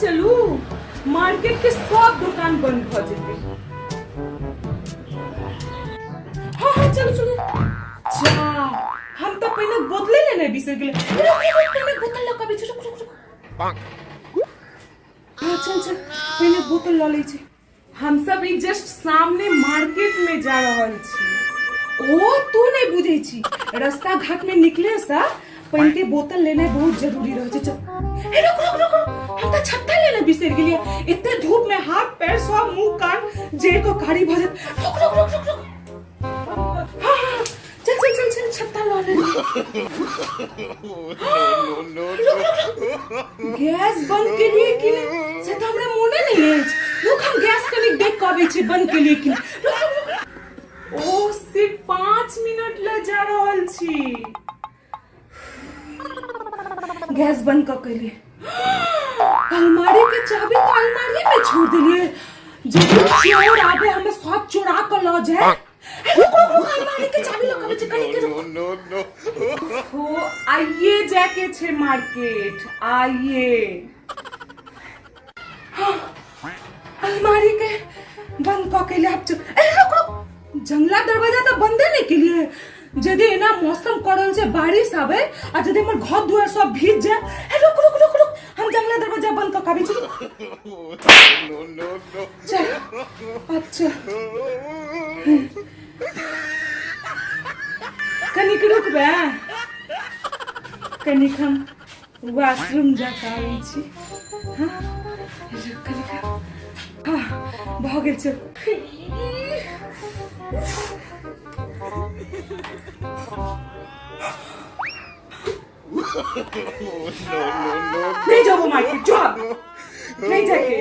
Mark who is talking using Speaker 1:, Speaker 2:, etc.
Speaker 1: चलू मार्केट के सब दुकान बंद भ जेते। हाँ हाँ चलो चलो जा। हम तो पहले बोतले लेने बिसर गेले। पहले बोतल लगा बे रुक रुक रुक। हाँ चल चल पहले बोतल ला ले छी। हम सब ई जस्ट सामने मार्केट में जा रहल छी। ओ तू नहीं बुझे छी रास्ता घाट में निकले सा पहले के बोतल लेना बहुत जरूरी रह छै। चल ए रुक रुक रुक हम तो छत्ता लेने बिसर गेलिए। इतने धूप में हाथ पैर सब मुंह कान जे को कारी भ जात। रुक रुक रुक रुक रुक हाँ चल चल चल चल छत्ता ला ले। गैस बंद के लिए कि से तो हमरा मोने नहीं है। रुक हम गैस कनिक देख के आबै छी बंद के लिए कि। रुक रुक रुक ओ सिर्फ 5 मिनट ले जा रहल छी। गैस बंद कर के लिए। अलमारी के चाबी तो अलमारी में छोड़ दिलिए। जब चोर आवे हमें सब चुरा कर लो जाए। रुक रुक रुक अलमारी के चाबी लगा बे कनी के रुक। नो नो हो आइए जाके छे मार्केट आइए। हाँ, अलमारी के बंद कर के लिए आप रुक रुक जंगला दरवाजा तो बंद नहीं के लिए। जदि एना मौसम करल से बारिश आवे आ जदि हमर घर दुआर सब भीज जाए। रुक रुक रुक रुक हम जंगला दरवाजा बंद कर काबे छी। नो नो नो चल अच्छा कनिक रुक बे कनिक हम वॉशरूम जा के आबै छी। हां रुक कनिक हां भ गेल चल। नहीं जाओ मार्केट जाओ नहीं जाके।